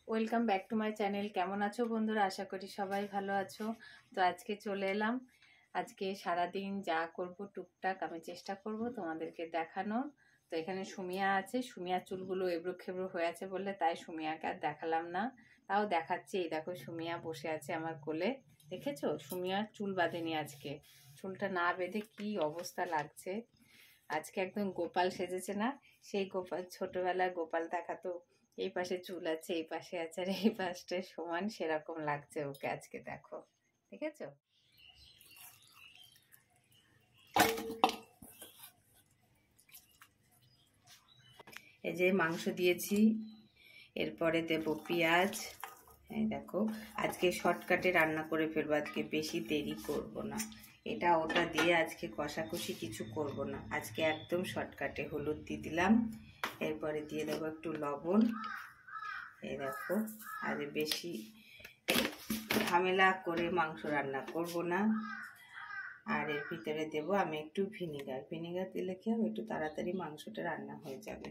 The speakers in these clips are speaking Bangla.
Welcome back to my channel. কেমন আছো বন্ধুরা? আশা করি সবাই ভালো আছো। তো আজকে চলে এলাম। আজকে সারাদিন যা করব টুকটাক আমি চেষ্টা করব তোমাদেরকে দেখানোর। তো এখানে সুমিয়া আছে, সুমিয়ার চুলগুলো এবড়ো খেবড়ো হয়ে আছে বলে তাই সুমিয়াকে আর দেখালাম না, তাও দেখাচ্ছি। এই দেখো সুমিয়া বসে আছে আমার কোলে, দেখেছো? সুমিয়ার চুল বাঁধেনি আজকে, চুলটা না বেঁধে কি অবস্থা লাগছে। আজকে একদম গোপাল সেজেছে না, সেই গোপাল, ছোটবেলায় গোপাল দেখাতো, এই পাশে চুল আছে, এই পাশে আছে, আর এই পাশটা সমান, সেরকম লাগছে ওকে আজকে। দেখো, ঠিক আছে? এই যে মাংস দিয়েছি, এরপরে দেব পেঁয়াজ। এই দেখো, আজকে শর্টকাটে রান্না করে ফেলবো, আজকে বেশি দেরি করব না। এটা ওটা দিয়ে আজকে কষাকষি কিছু করব না, আজকে একদম শর্টকাটে। হলুদ দিয়ে দিলাম, এরপরে দিয়ে দেবো একটু লবণ। এই দেখো, আর বেশি ঝামেলা করে মাংস রান্না করব না। আর এর ভিতরে দেব আমি একটু ভিনিগার। ভিনিগার দিলে কি হবে, একটু তাড়াতাড়ি মাংসটা রান্না হয়ে যাবে।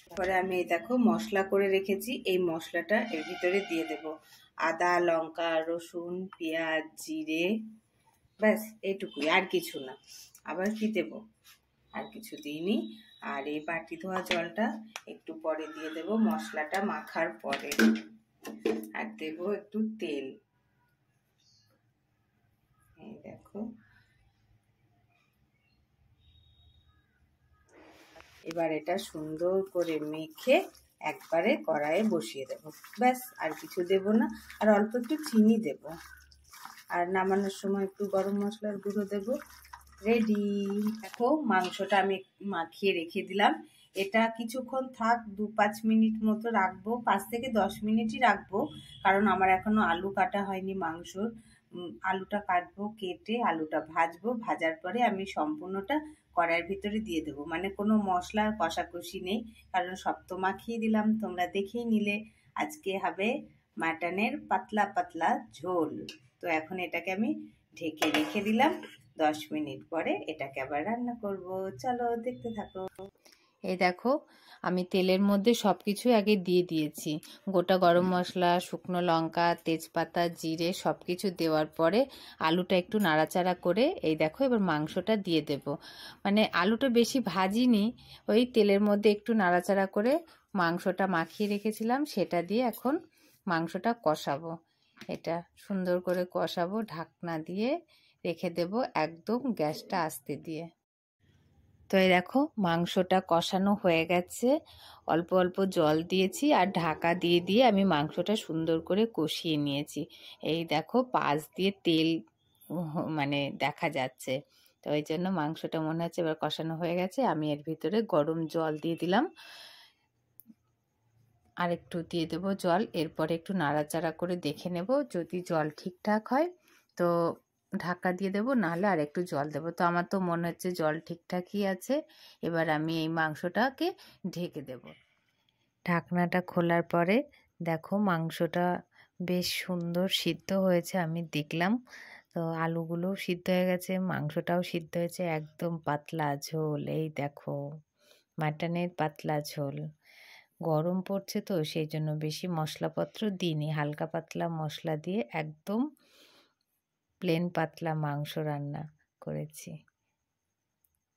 তারপরে আমি এই দেখো মশলা করে রেখেছি, এই মশলাটা এর ভিতরে দিয়ে দেব। আদা, লঙ্কা, রসুন, পেঁয়াজ, জিরে, ব্যাস এইটুকুই, আর কিছু না। আবার কি দেব? আর কিছু দিইনি। আর এই বাটি ধোয়া জলটা একটু পরে দিয়ে দেব, মশলাটা মাখার পরে। আর দেব একটু তেল। এই দেখো, এবার এটা সুন্দর করে মেখে একবারে কড়াইয়ে বসিয়ে দেব, ব্যাস। আর কিছু দেব না। আর অল্প একটু চিনি দেব, আর নামানোর সময় একটু গরম মশলার গুঁড়ো দেব। রেডি। দেখো, মাংসটা আমি মাখিয়ে রেখে দিলাম। এটা কিছুক্ষণ থাক, 2-5 মিনিট মতো রাখবো, 5 থেকে 10 মিনিটই রাখবো, কারণ আমার এখনো আলু কাটা হয়নি মাংসর। আলুটা কাটবো, কেটে আলুটা ভাজবো, ভাজার পরে আমি সম্পূর্ণটা কড়াইয়ের ভিতরে দিয়ে দেবো। মানে কোনো মশলার কষাকষি নেই, কারণ সব তো মাখিয়ে দিলাম, তোমরা দেখেই নিলে। আজকে হবে মাটনের পাতলা পাতলা ঝোল। তো এখন এটাকে আমি ঢেকে রেখে দিলাম, 10 মিনিট পরে এটাকে আবার রান্না করব। চলো দেখতে থাকো। এই দেখো, আমি তেলের মধ্যে সব কিছু আগে দিয়ে দিয়েছি, গোটা গরম মশলা, শুকনো লঙ্কা, তেজপাতা, জিরে, সব কিছু দেওয়ার পরে আলুটা একটু নাড়াচাড়া করে এই দেখো এবার মাংসটা দিয়ে দেব। মানে আলুটা বেশি ভাজিনি, ওই তেলের মধ্যে একটু নাড়াচাড়া করে মাংসটা মাখিয়ে রেখেছিলাম, সেটা দিয়ে এখন মাংসটা কষাবো। এটা সুন্দর করে কষাবো, ঢাকনা দিয়ে রেখে দেব, একদম গ্যাসটা আস্তে দিয়ে। তো এই দেখো মাংসটা কষানো হয়ে গেছে, অল্প অল্প জল দিয়েছি আর ঢাকা দিয়ে দিয়ে আমি মাংসটা সুন্দর করে কষিয়ে নিয়েছি। এই দেখো পাশ দিয়ে তেল মানে দেখা যাচ্ছে। তো ওই জন্য মাংসটা মনে হচ্ছে এবার কষানো হয়ে গেছে। আমি এর ভিতরে গরম জল দিয়ে দিলাম, আর একটু দিয়ে দেবো জল। এরপরে একটু নাড়াচাড়া করে দেখে নেব, যদি জল ঠিকঠাক হয় তো ঢাকা দিয়ে দেবো, নাহলে আর একটু জল দেবো। তো আমার তো মনে হচ্ছে জল ঠিকঠাকই আছে। এবার আমি এই মাংসটাকে ঢেকে দেব। ঢাকনাটা খোলার পরে দেখো মাংসটা বেশ সুন্দর সিদ্ধ হয়েছে, আমি দেখলাম। তো আলুগুলোও সিদ্ধ হয়ে গেছে, মাংসটাও সিদ্ধ হয়েছে, একদম পাতলা ঝোল। এই দেখো মাটনের পাতলা ঝোল। গরম পড়ছে তো সেই জন্য বেশি মশলাপত্র দিইনি, হালকা পাতলা মশলা দিয়ে একদম প্লেন পাতলা মাংস রান্না করেছি।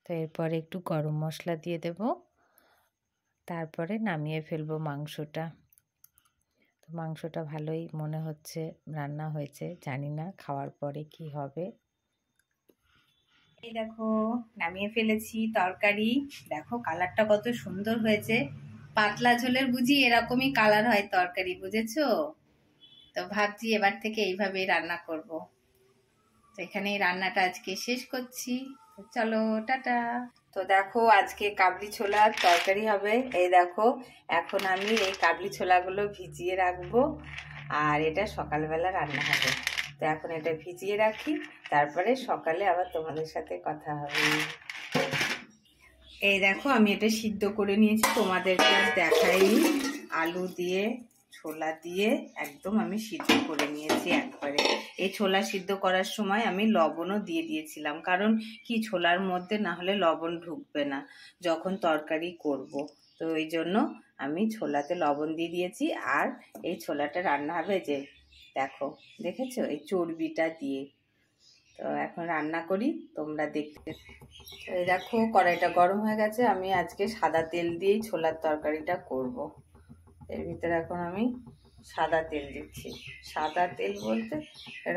তো এরপরে একটু গরম মশলা দিয়ে দেব, তারপরে নামিয়ে ফেলবো মাংসটা। তো মাংসটা ভালোই মনে হচ্ছে রান্না হয়েছে, জানি না খাওয়ার পরে কি হবে। এই দেখো নামিয়ে ফেলেছি তরকারি। দেখো কালারটা কত সুন্দর হয়েছে। পাতলা ঝোলের বুঝি এরকমই কালার হয় তরকারি, বুঝেছো? তো ভাবছি এবার থেকে এইভাবেই রান্না করব। তো এখানেই রান্নাটা আজকে শেষ করছি। চলো টাটা। তো দেখো আজকে কাবলি ছোলার তরকারি হবে। এই দেখো এখন আমি এই কাবলি ছোলাগুলো ভিজিয়ে রাখবো, আর এটা সকালবেলা রান্না হবে। তো এখন এটা ভিজিয়ে রাখি, তারপরে সকালে আবার তোমাদের সাথে কথা হবে। এই দেখো আমি এটা সিদ্ধ করে নিয়েছি, তোমাদেরকে দেখাইনি। আলু দিয়ে ছোলা দিয়ে একদম আমি সিদ্ধ করে নিয়েছি একবারে। এই ছোলা সিদ্ধ করার সময় আমি লবণও দিয়ে দিয়েছিলাম, কারণ কি ছোলার মধ্যে না হলে লবণ ঢুকবে না যখন তরকারি করব। তো ওই জন্য আমি ছোলাতে লবণ দিয়ে দিয়েছি। আর এই ছোলাটা রান্না হবে যে দেখো, দেখেছো, এই চর্বিটা দিয়ে। তো এখন রান্না করি, তোমরা দেখতে। এই দেখো কড়াইটা গরম হয়ে গেছে। আমি আজকে সাদা তেল দিয়েই ছোলার তরকারিটা করব। এর ভিতরে এখন আমি সাদা তেল দিচ্ছি। সাদা তেল বলতে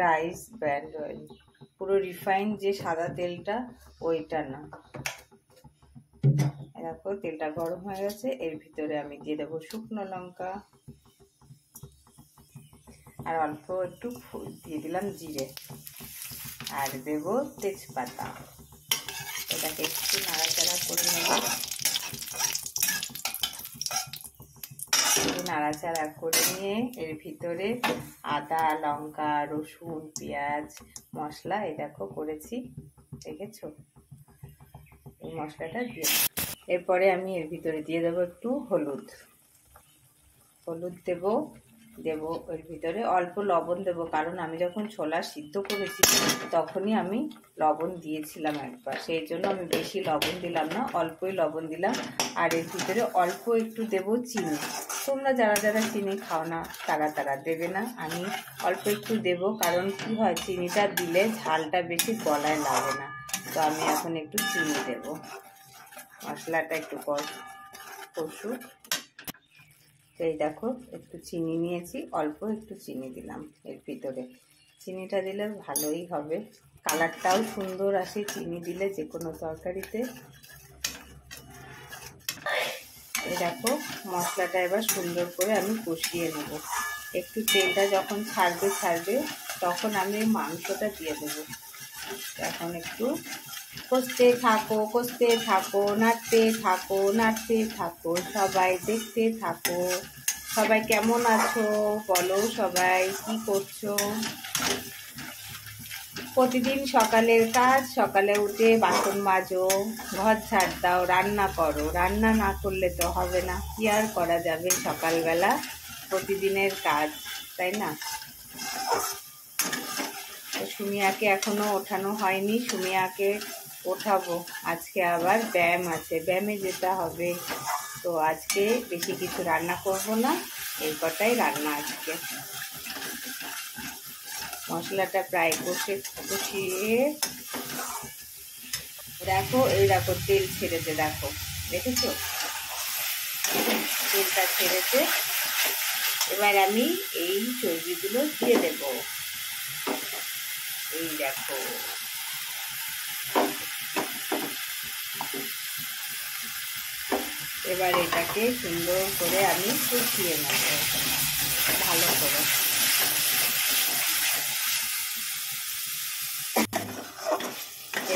রাইস ব্র্যান্ড অয়েল, পুরো রিফাইন্ড যে সাদা তেলটা ওইটা না। দেখো তেলটা গরম হয়ে গেছে। এর ভিতরে আমি দিয়ে দেবো শুকনো লঙ্কা আর অল্প একটু দিয়ে দিলাম জিরে, আর দেব তেজপাতা। এটাকে একটু নাড়াচাড়া করে নেব। নাড়াচাড়া করে নিয়ে এর ভিতরে আদা, লঙ্কা, রসুন, পেঁয়াজ, মশলা এই দেখো করেছি, দেখেছো, এই মশলাটা দিয়ে। এরপরে আমি এর ভিতরে দিয়ে দেবো একটু হলুদ দেব এর ভিতরে অল্প লবণ দেব, কারণ আমি যখন ছোলা সিদ্ধ করেছি তখনই আমি লবণ দিয়েছিলাম একবার, সেই জন্য আমি বেশি লবণ দিলাম না, অল্পই লবণ দিলাম। আর এর ভিতরে অল্প একটু দেব চিনি। তোমরা যারা যারা চিনি খাও না তারা দেবে না, আমি অল্প একটু দেব, কারণ কি হয় চিনিটা দিলে ঝালটা বেশি গলায় লাগে না। তো আমি এখন একটু চিনি দেব। মশলাটা একটু কষুক। এই দেখো একটু চিনি নিয়েছি, অল্প একটু চিনি দিলাম এর ভিতরে। চিনিটা দিলে ভালোই হবে, কালারটাও সুন্দর আসে চিনি দিলে যে কোনো তরকারিতে। এই দেখো মশলাটা এবার সুন্দর করে আমি কষিয়ে নেব। একটু তেলটা যখন ছাড়বে তখন আমি মাংসটা দিয়ে দেবো। এখন একটু কষতে থাকো, নাড়তে থাকো, সবাই দেখতে থাকো। সবাই কেমন আছো বলো, সবাই কি করছো? প্রতিদিন সকালের কাজ, সকালে উঠে বাসন মাজো, ঘর ঝাড় দাও, রান্না করো। রান্না না করলে তো হবে না, কি আর করা যাবে, সকালবেলা প্রতিদিনের কাজ, তাই না? সুমিয়াকে এখনো ওঠানো হয়নি, সুমিয়াকে ওঠাবো। আজকে আবার ব্যায়াম আছে, ব্যায়ামে যেতে হবে। তো আজকে বেশি কিছু রান্না করব না, এই কটাই রান্না আজকে। মশলাটা প্রায় কষিয়ে দেখো, এই দেখো তেল ছেড়েছে, দেখো দেখেছো তেলটা ছেড়েছে। এবার আমি এই চর্বিগুলো দিয়ে দেব। এই দেখো এবার এটাকে সুন্দর করে আমি কষিয়ে নেব ভালো করে।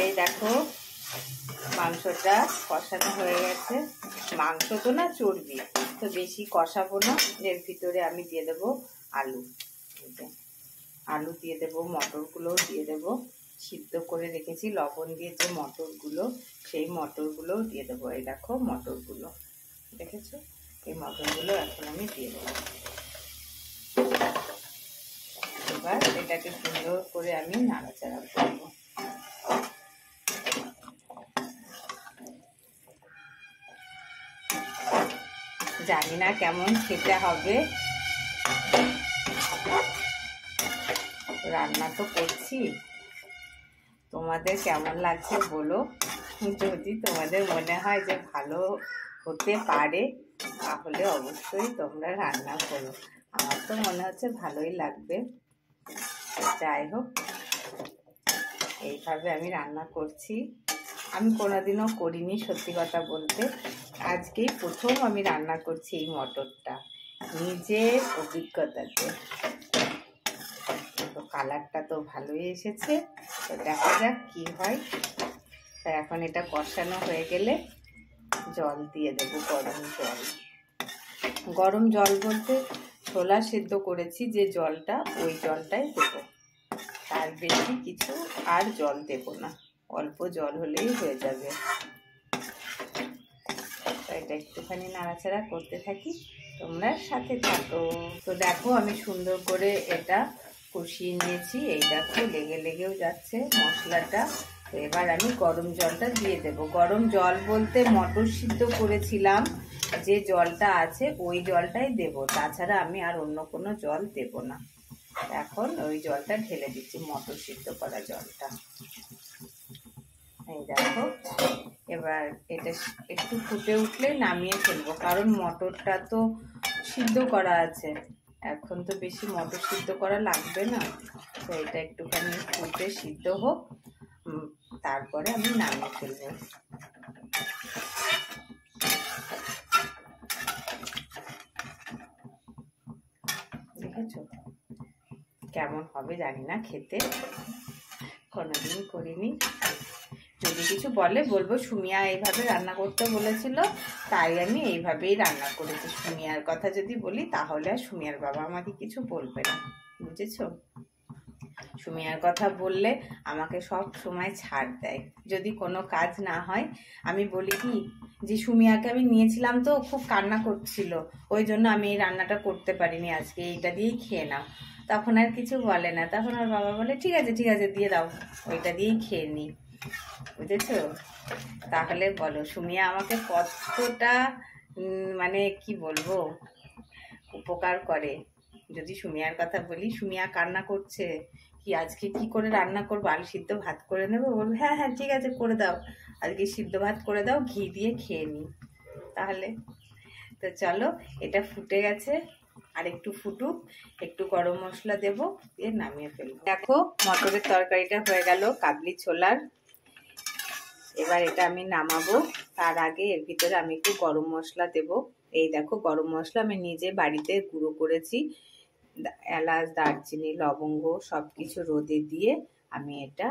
এই দেখো মাংসটা কষানো হয়ে গেছে। মাংস তো না চর্বি, তো বেশি কষাবো না। এর ভিতরে আমি দিয়ে দেবো আলু। আলু দিয়ে দেবো, মটরগুলোও দিয়ে দেবো, সিদ্ধ করে রেখেছি লবণ দিয়ে যে মটরগুলো, সেই মটরগুলোও দিয়ে দেবো। এই দেখো মটরগুলো, দেখেছো, এই মটরগুলো এখন আমি দিয়ে দেবো। এবার এটাকে সুন্দর করে আমি নাড়াচাড়া করবো। জানি না কেমন খেতে হবে, রান্না তো করছি, তোমাদের কেমন লাগছে বলো। যদি তোমাদের মনে হয় যে ভালো হতে পারে তাহলে অবশ্যই তোমরা রান্না করো। আমার তো মনে হচ্ছে ভালোই লাগবে। যাই হোক, এইভাবে আমি রান্না করছি। আমি কোনোদিনও করিনি, সত্যি কথা বলতে আজকেই প্রথম আমি রান্না করছি এই মটরটা নিজের অভিজ্ঞতাতে। তো কালারটা তো ভালোই এসেছে, তো দেখা যাক কি হয়। তা এখন এটা কষানো হয়ে গেলে জল দিয়ে দেব, গরম জল বলতে ছোলা সিদ্ধ করেছি যে জলটা, ওই জলটাই দেব, তার বেশি কিছু আর জল দেব না, অল্প জল হলেই হয়ে যাবে। এটা একটুখানি নাড়াচাড়া করতে থাকি, তোমরা সাথে থাকো। তো দেখো আমি সুন্দর করে এটা কষিয়ে নিয়েছি। এই দেখো লেগেও যাচ্ছে মশলাটা। তো এবার আমি গরম জলটা দিয়ে দেব। গরম জল বলতে মটর সিদ্ধ করেছিলাম যে জলটা আছে ওই জলটাই দেব, তাছাড়া আমি আর অন্য কোনো জল দেব না। এখন ওই জলটা ঢেলে দিচ্ছি, মটর সিদ্ধ করা জলটা। এই দেখো, এবার এটা একটু ফুটে উঠলে নামিয়ে ফেলবো, কারণ মটরটা তো সিদ্ধ করা আছে, এখন তো বেশি মটর সিদ্ধ করা লাগবে না। তো এটা একটুখানি ফুটে সিদ্ধ হোক, তারপরে আমি নামিয়ে ফেলবো। দেখেছো কেমন হবে জানি না, খেতে কোনোদিন করিনি। যদি কিছু বলে বলবো সুমিয়া এইভাবে রান্না করতে বলেছিল, তাই আমি এইভাবেই রান্না করেছি। সুমিয়ার কথা যদি বলি তাহলে আর সুমিয়ার বাবা আমাকে কিছু বলবে না, বুঝেছো? সুমিয়ার কথা বললে আমাকে সব সময় ছাড় দেয়। যদি কোনো কাজ না হয় আমি বলি কি যে সুমিয়াকে আমি নিয়েছিলাম তো খুব কান্না করছিল, ওই জন্য আমি এই রান্নাটা করতে পারিনি আজকে, এইটা দিয়েই খেয়ে নাও। তখন আর কিছু বলে না, তখন আর বাবা বলে ঠিক আছে ঠিক আছে দিয়ে দাও, ওইটা দিয়েই খেয়ে নি। বুঝেছো? তাহলে বলো সুমিয়া আমাকে কতটা মানে কি বলবো উপকার করে। যদি সুমিয়ার কথা বলি, সুমিয়া কান্না করছে কি আজকে কি করে রান্না করবো, আলু সিদ্ধ ভাত করে নেবো, বলবো হ্যাঁ হ্যাঁ ঠিক আছে করে দাও, আজকে সিদ্ধ ভাত করে দাও, ঘি দিয়ে খেয়ে নি। তাহলে তো চলো, এটা ফুটে গেছে, আর একটু ফুটুক, একটু গরম মশলা দেবো, দিয়ে নামিয়ে ফেলবো। দেখো মটরের তরকারিটা হয়ে গেল কাবলি ছোলার। এবার এটা আমি নামাবো, তার আগে এর ভিতরে আমি একটু গরম মশলা দেব। এই দেখো গরম মশলা আমি নিজে বাড়িতে গুঁড়ো করেছি, এলাচ দারচিনি লবঙ্গ সব কিছু রোদে দিয়ে আমি এটা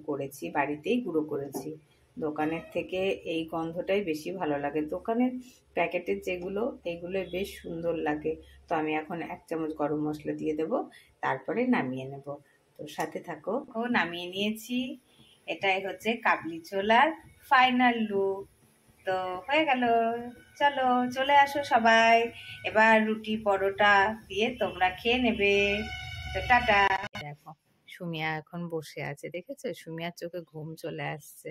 করেছি, বাড়িতেই গুঁড়ো করেছি। দোকানের থেকে এই গন্ধটাই বেশি ভালো লাগে, দোকানের প্যাকেটের যেগুলো এইগুলো বেশ সুন্দর লাগে। তো আমি এখন 1 চামচ গরম মশলা দিয়ে দেব, তারপরে নামিয়ে নেব। তো সাথে থাকো। ও নামিয়ে নিয়েছি, এটাই হচ্ছে কাবলি ছোলার ফাইনাল লুক। তো হয়ে গেল, চলো চলে আসো সবাই, এবার রুটি পরোটা দিয়ে তোমরা খেয়ে নেবে। তো টাটা। দেখো সুমিয়া এখন বসে আছে, দেখেছো সুমিয়ার চোখে ঘুম চলে আসছে,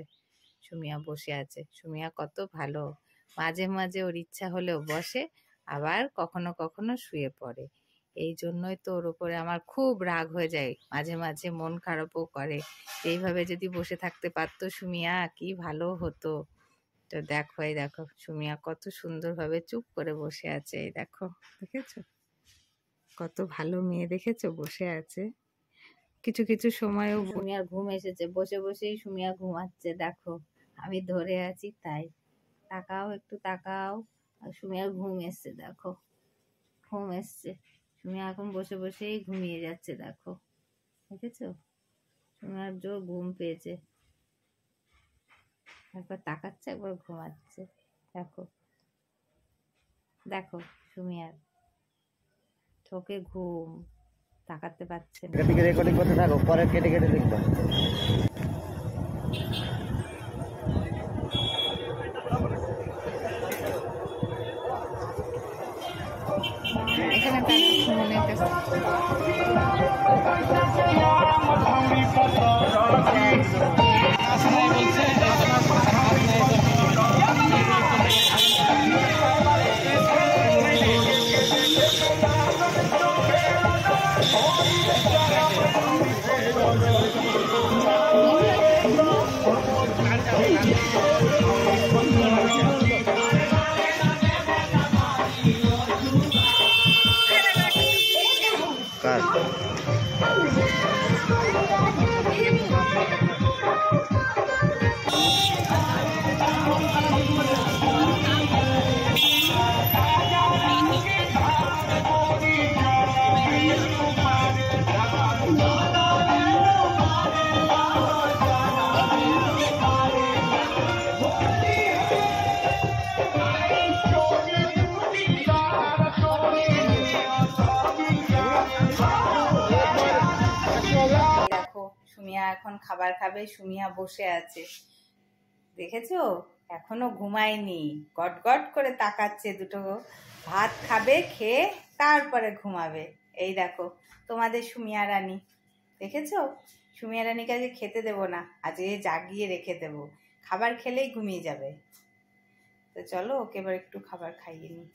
সুমিয়া বসে আছে। সুমিয়া কত ভালো, মাঝে মাঝে ওর ইচ্ছা হলেও বসে, আবার কখনো কখনো শুয়ে পড়ে। এই জন্যই তো ওর উপরে আমার খুব রাগ হয়ে যায়, মাঝে মাঝে মন খারাপও করে। এইভাবে যদি বসে থাকতে পারতো সুমিয়া কি ভালো হতো। তো দেখো, এই দেখো সুমিয়া কত সুন্দরভাবে চুপ করে বসে আছে, এই দেখো দেখেছো কত ভালো মেয়ে, দেখেছো বসে আছে। কিছু কিছু সময়ও সুমিয়ার ঘুম এসেছে, বসে বসেই সুমিয়া ঘুমাচ্ছে, দেখো আমি ধরে আছি তাই। তাকাও একটু তাকাও, আর সুমিয়ার ঘুম এসছে, দেখো ঘুম এসছে, সুমিয়া এখন বসে বসেই ঘুমিয়ে যাচ্ছে, দেখো দেখেছো সুমিয়ার জোর ঘুম পেয়েছে, একবার তাকাচ্ছে একবার ঘুমাচ্ছে। দেখো দেখো সুমিয়ার চোখে ঘুম, তাকাতে পারছে না। রেকর্ডিং করতে থাকো, পরে কেটে কেটে দেখবা। এখানে মনে কার সুমিয়া এখন খাবার খাবে, সুমিয়া বসে আছে, দেখেছো এখনো ঘুমায়নি, গট গট করে তাকাচ্ছে, দুটো ভাত খাবে, খেয়ে তারপরে ঘুমাবে। এই দেখো তোমাদের সুমিয়া রানী, দেখেছো সুমিয়া রানীকে আজকে খেতে দেবো না, আজকে জাগিয়ে রেখে দেবো, খাবার খেলেই ঘুমিয়ে যাবে। তো তো চলো ওকে এবার একটু খাবার খাইয়ে নিই।